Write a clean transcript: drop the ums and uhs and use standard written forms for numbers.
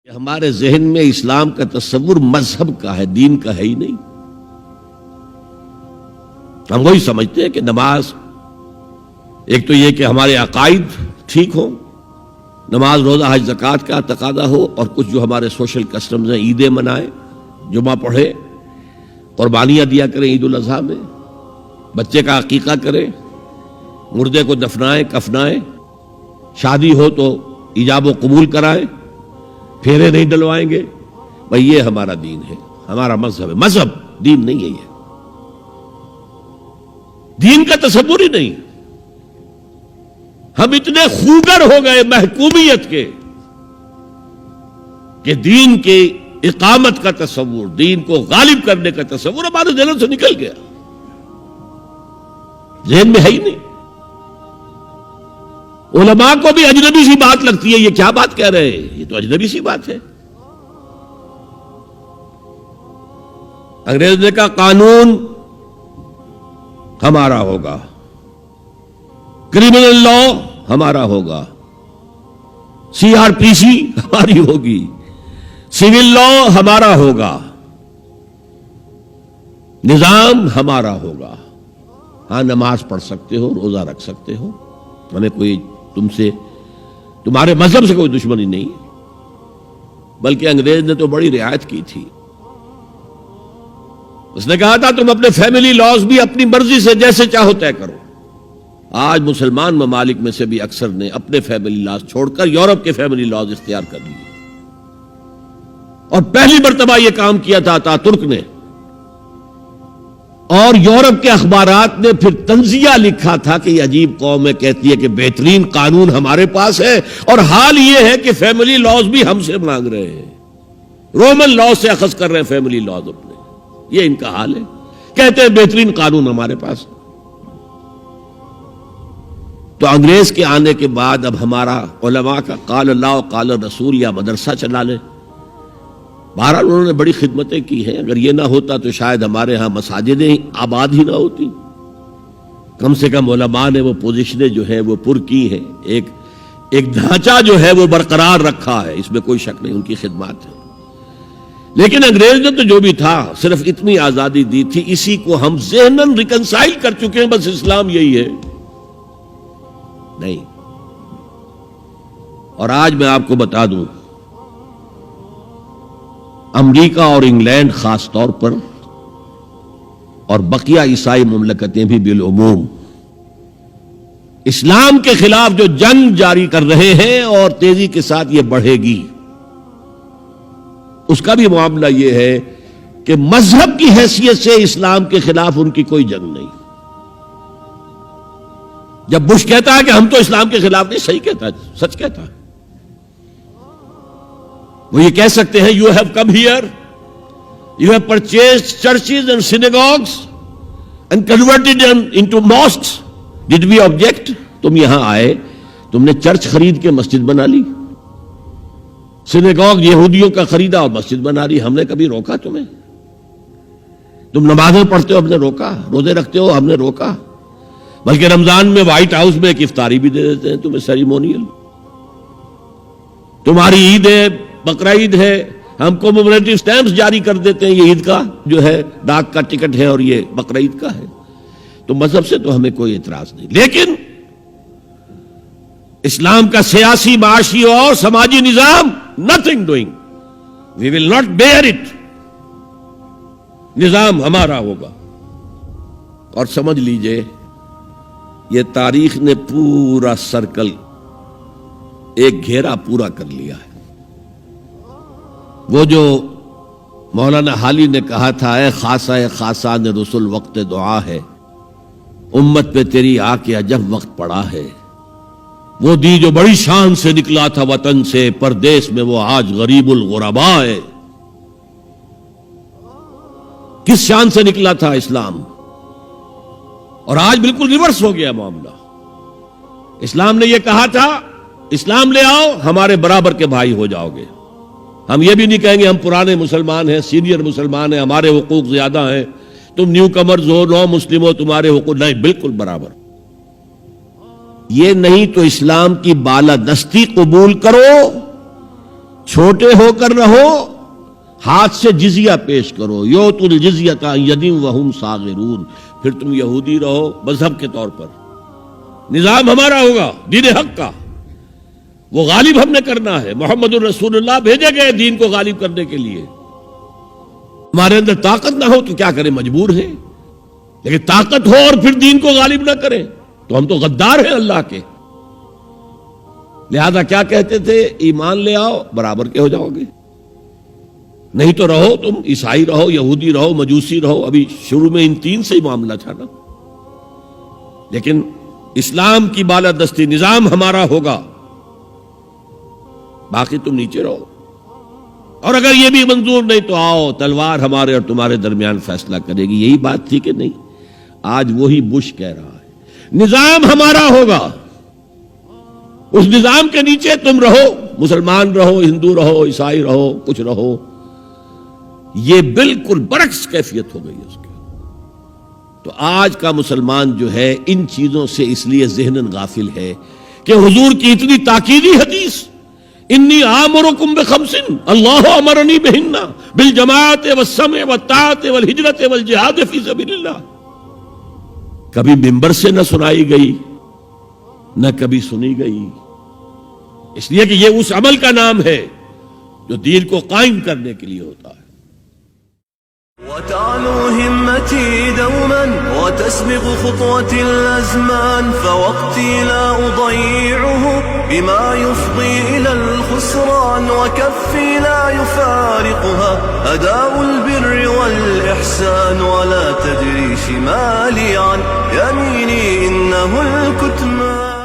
ہمارے ذہن میں اسلام کا تصور مذہب کا ہے، دین کا ہے ہی نہیں۔ ہم وہی سمجھتے ہیں کہ نماز، ایک تو یہ کہ ہمارے عقائد ٹھیک ہوں، نماز روزہ حج زکوٰۃ کا تقاضا ہو، اور کچھ جو ہمارے سوشل کسٹمز ہیں، عیدیں منائیں، جمعہ پڑھے، قربانیاں دیا کریں عید الاضحیٰ میں، بچے کا عقیقہ کریں، مردے کو دفنائیں کفنائیں، شادی ہو تو ایجاب و قبول کرائیں، پھیرے نہیں ڈلوائیں گے۔ بھئی یہ ہمارا دین ہے، ہمارا مذہب ہے۔ مذہب دین نہیں ہے، یہ دین کا تصور ہی نہیں۔ ہم اتنے خوگر ہو گئے محکومیت کے کہ دین کے اقامت کا تصور، دین کو غالب کرنے کا تصور ہمارے ذہن سے نکل گیا، ذہن میں ہے ہی نہیں۔ علماء کو بھی اجنبی سی بات لگتی ہے، یہ کیا بات کہہ رہے ہیں، یہ تو اجنبی سی بات ہے۔ انگریز نے کہا قانون ہمارا ہوگا، کرمنل لا ہمارا ہوگا، CRPC ہماری ہوگی، سول لا ہمارا ہوگا، نظام ہمارا ہوگا۔ ہاں نماز پڑھ سکتے ہو، روزہ رکھ سکتے ہو، ہمیں کوئی تم سے، تمہارے مذہب سے کوئی دشمنی نہیں، بلکہ انگریز نے تو بڑی رعایت کی تھی۔ اس نے کہا تھا تم اپنے فیملی لاز بھی اپنی مرضی سے جیسے چاہو طے کرو۔ آج مسلمان ممالک میں سے بھی اکثر نے اپنے فیملی لاز چھوڑ کر یورپ کے فیملی لاز اختیار کر لیے، اور پہلی مرتبہ یہ کام کیا تھا ترک نے، اور یورپ کے اخبارات نے پھر تنزیہ لکھا تھا کہ یہ عجیب قوم ہے، کہتی ہے کہ بہترین قانون ہمارے پاس ہے، اور حال یہ ہے کہ فیملی لاز بھی ہم سے مانگ رہے ہیں، رومن لاء سے اخذ کر رہے ہیں فیملی لاز اپنے۔ یہ ان کا حال ہے، کہتے ہیں بہترین قانون ہمارے پاس۔ تو انگریز کے آنے کے بعد اب ہمارا علماء کا قال اللہ و قال رسول یا مدرسہ چلا لیں۔ بہرحال انہوں نے بڑی خدمتیں کی ہیں، اگر یہ نہ ہوتا تو شاید ہمارے ہاں مساجدیں آباد ہی نہ ہوتی۔ کم سے کم علماء نے وہ پوزیشنیں جو ہے وہ پر کی ہیں، ایک ڈھانچہ جو ہے وہ برقرار رکھا ہے، اس میں کوئی شک نہیں، ان کی خدمات ہے۔ لیکن انگریز نے تو جو بھی تھا صرف اتنی آزادی دی تھی، اسی کو ہم ذہناً ریکنسائل کر چکے ہیں، بس اسلام یہی ہے نہیں۔ اور آج میں آپ کو بتا دوں، امریکہ اور انگلینڈ خاص طور پر، اور بقیہ عیسائی مملکتیں بھی بالعموم، اسلام کے خلاف جو جنگ جاری کر رہے ہیں، اور تیزی کے ساتھ یہ بڑھے گی، اس کا بھی معاملہ یہ ہے کہ مذہب کی حیثیت سے اسلام کے خلاف ان کی کوئی جنگ نہیں۔ جب بش کہتا ہے کہ ہم تو اسلام کے خلاف نہیں، صحیح کہتا ہے، سچ کہتا ہے۔ وہ یہ کہہ سکتے ہیں you have come here, you have purchased churches and synagogues and converted into mosques, did we object? تم یہاں آئے، تم نے چرچ خرید کے مسجد بنا لی، سینیگوگ یہودیوں کا خریدا اور مسجد بنا لی، ہم نے کبھی روکا تمہیں؟ تم نمازیں پڑھتے ہو، ہم نے روکا؟ روزے رکھتے ہو، ہم نے روکا؟ بلکہ رمضان میں وائٹ ہاؤس میں ایک افطاری بھی دے دیتے ہیں تمہیں، سیریمونیل۔ تمہاری عید ہے، بقرعید ہے، ہم کو کمیموریٹو سٹیمپس جاری کر دیتے ہیں، یہ عید کا جو ہے ڈاک کا ٹکٹ ہے اور یہ بقرعید کا ہے۔ تو مذہب سے تو ہمیں کوئی اعتراض نہیں، لیکن اسلام کا سیاسی، معاشی اور سماجی نظام nothing doing, we will not bear it، نظام ہمارا ہوگا۔ اور سمجھ لیجئے یہ تاریخ نے پورا سرکل، ایک گھیرا پورا کر لیا ہے۔ وہ جو مولانا حالی نے کہا تھا، اے خاصہ خاصان رسول وقت دعا ہے، امت پہ تیری آ کے عجب وقت پڑا ہے، وہ دی جو بڑی شان سے نکلا تھا وطن سے، پردیس میں وہ آج غریب الغرباء ہے۔ کس شان سے نکلا تھا اسلام، اور آج بالکل ریورس ہو گیا معاملہ۔ اسلام نے یہ کہا تھا اسلام لے آؤ، ہمارے برابر کے بھائی ہو جاؤ گے۔ ہم یہ بھی نہیں کہیں گے ہم پرانے مسلمان ہیں، سینئر مسلمان ہیں، ہمارے حقوق زیادہ ہیں، تم نیو کمرز ہو، نو مسلم ہو، تمہارے حقوق نہیں، بالکل برابر۔ یہ نہیں تو اسلام کی بالادستی قبول کرو چھوٹے ہو کر رہو، ہاتھ سے جزیہ پیش کرو، یوت الجزیۃ عن ید وہم صاغرون، پھر تم یہودی رہو مذہب کے طور پر، نظام ہمارا ہوگا دین حق کا، وہ غالب ہم نے کرنا ہے، محمد الرسول اللہ بھیجے گئے دین کو غالب کرنے کے لیے، ہمارے اندر طاقت نہ ہو تو کیا کریں، مجبور ہیں، لیکن طاقت ہو اور پھر دین کو غالب نہ کریں تو ہم تو غدار ہیں اللہ کے۔ لہذا کیا کہتے تھے، ایمان لے آؤ برابر کے ہو جاؤ گے، نہیں تو رہو تم عیسائی رہو، یہودی رہو، مجوسی رہو۔ ابھی شروع میں ان تین سے ہی معاملہ تھا نا، لیکن اسلام کی بالادستی، نظام ہمارا ہوگا، باقی تم نیچے رہو، اور اگر یہ بھی منظور نہیں تو آؤ تلوار ہمارے اور تمہارے درمیان فیصلہ کرے گی۔ یہی بات تھی کہ نہیں؟ آج وہی بش کہہ رہا ہے نظام ہمارا ہوگا، اس نظام کے نیچے تم رہو، مسلمان رہو، ہندو رہو، عیسائی رہو، کچھ رہو۔ یہ بالکل برعکس کیفیت ہو گئی اس کی۔ تو آج کا مسلمان جو ہے ان چیزوں سے اس لیے ذہناً غافل ہے کہ حضور کی اتنی تاکیدی حدیث، انی آمرکم بخمس اللہ امرنی بہن بالجماعت والسمع والطاعت والہجرت والجہاد فی سبیل اللہ، کبھی ممبر سے نہ سنائی گئی نہ کبھی سنی گئی، اس لیے کہ یہ اس عمل کا نام ہے جو دین کو قائم کرنے کے لیے ہوتا ہے۔ وتعلو همتي دوما وتسبق خطوتي الأزمان، فوقتي لا أضيعه بما يفضي إلى الخسران، وكفي لا يفارقها أداء البر والإحسان، ولا تدري شمالي عن يميني إنه الكتمان.